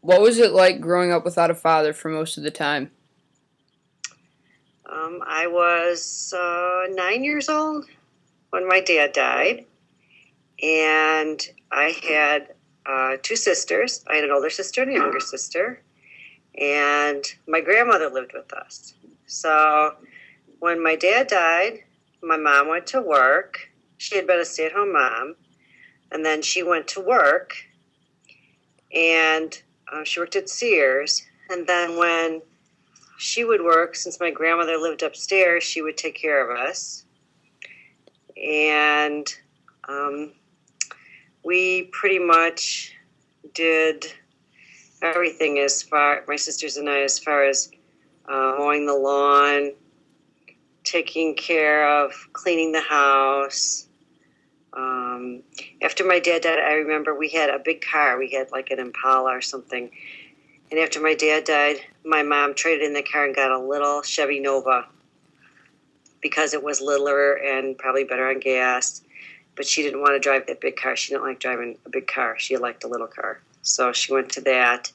What was it like growing up without a father for most of the time? I was 9 years old when my dad died, and I had two sisters. I had an older sister and a younger sister, and my grandmother lived with us. So when my dad died, my mom went to work. She had been a stay-at-home mom, and then she went to work, and she worked at Sears. And then when she would work, since my grandmother lived upstairs, she would take care of us. And um, we pretty much did everything as far, my sisters and I, as far as mowing the lawn, taking care of cleaning the house. After my dad died, I remember we had a big car. We had like an Impala or something. And after my dad died, my mom traded in the car and got a little Chevy Nova because it was littler and probably better on gas. But she didn't want to drive that big car. She didn't like driving a big car. She liked a little car. So she went to that.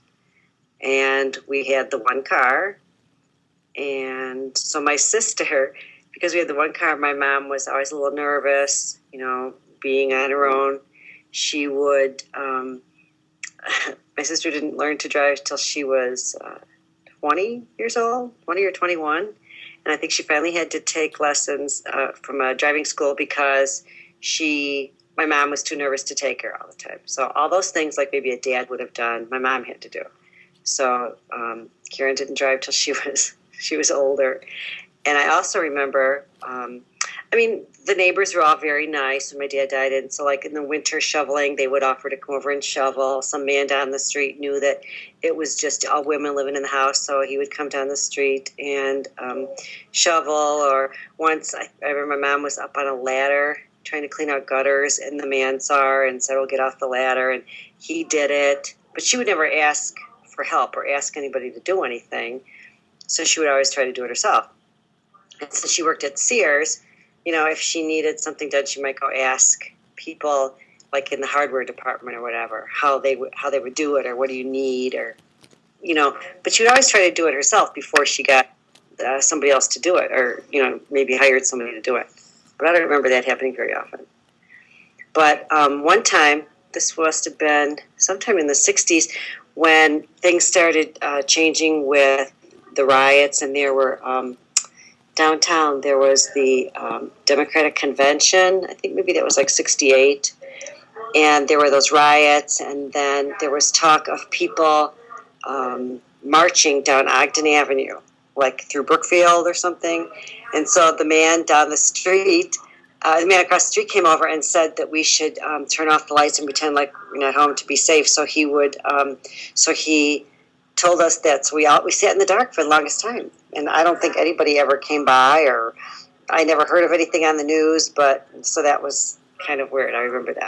And we had the one car. And so my sister, because we had the one car, my mom was always a little nervous, being on her own. She would, my sister didn't learn to drive till she was 20 years old, 20 or 21. And I think she finally had to take lessons from a driving school because my mom was too nervous to take her all the time. So all those things like maybe a dad would have done, my mom had to do. So Karen didn't drive till she was older. And I also remember, the neighbors were all very nice when my dad died. And so like in the winter shoveling, they would offer to come over and shovel. Some man down the street knew that it was just all women living in the house. So he would come down the street and shovel. Or once I remember my mom was up on a ladder trying to clean out gutters, and the man saw her and said, "Well, get off the ladder." And he did it. But she would never ask for help or ask anybody to do anything. So she would always try to do it herself. And since she worked at Sears, if she needed something done, she might go ask people like in the hardware department or whatever, how they would do it, or what do you need, or, but she would always try to do it herself before she got somebody else to do it, or, maybe hired somebody to do it. But I don't remember that happening very often. But one time, this must have been sometime in the 60s, when things started changing with the riots, and there were downtown, there was the Democratic Convention. I think maybe that was like 68. And there were those riots, and then there was talk of people marching down Ogden Avenue, like through Brookfield or something. And so the man down the street, the man across the street came over and said that we should turn off the lights and pretend like we're not home to be safe. So he would, he told us that. So we sat in the dark for the longest time. And I don't think anybody ever came by, or I never heard of anything on the news. But so that was kind of weird. I remember that.